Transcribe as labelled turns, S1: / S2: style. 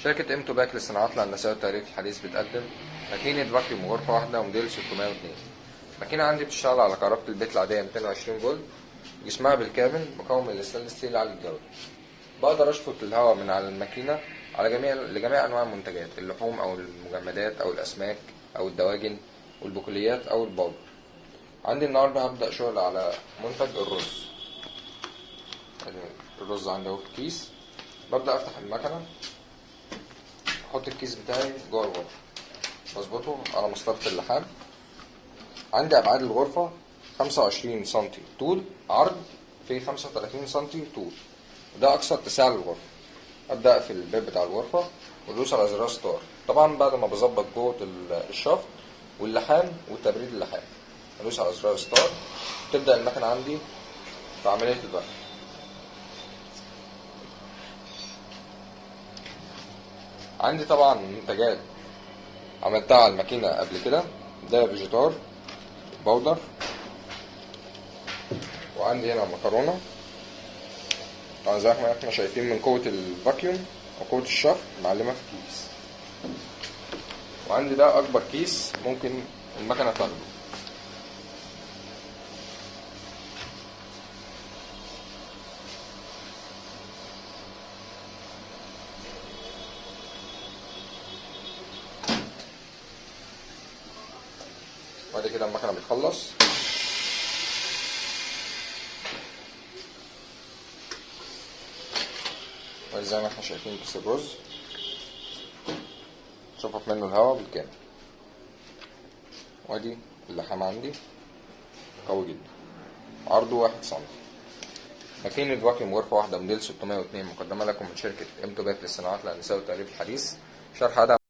S1: شركة امتوباك للصناعات الهندسية والتغليف الحديث بتقدم ماكينة فاكيوم غرفة واحدة موديل 602. الماكينة عندي بتشتغل على كهرباء البيت العادية 220 فولت، جسمها بالكامل مكون من الستانلس ستيل عالي الجودة. بقدر أشفط الهواء من على الماكينة على لجميع أنواع المنتجات، اللحوم أو المجمدات أو الأسماك أو الدواجن والبقوليات أو البودر. عندي النهاردة هبدأ شغل على منتج الرز. الرز عندي اهو في كيس. ببدأ أفتح المكنة، احط الكيس بتاعي جوه الغرفة، بظبطه على مسطرة اللحام. عندي ابعاد الغرفة 25 سنتي طول، عرض في 35 سنتي طول، وده اقصى اتساع للغرفة. ابدأ اقفل الباب بتاع الغرفة وادوس على زرار ستار، طبعا بعد ما بظبط جوه الشفط واللحام وتبريد اللحام. ادوس على زرار ستار، تبدأ المكنة عندي في عملية البقى. عندي طبعا منتجات عملتها على الماكينة قبل كده، ده فيجيتار بودر، وعندي هنا مكرونة. طبعا زي ما احنا شايفين من قوة الفاكيوم وقوة الشفط معلمة في كيس. وعندي ده أكبر كيس ممكن المكنة تاخده. بعد كده المكنة بتخلص. زي ما احنا شايفين كيس الرز شفط منه الهواء بالكامل. وادي اللحام عندي قوي جدا، عرضه 1 سم. ماكينة فاكيوم غرفة واحدة موديل 602 مقدمة لكم من شركة امتوباك للصناعات الهندسية والتغليف الحديث. شرح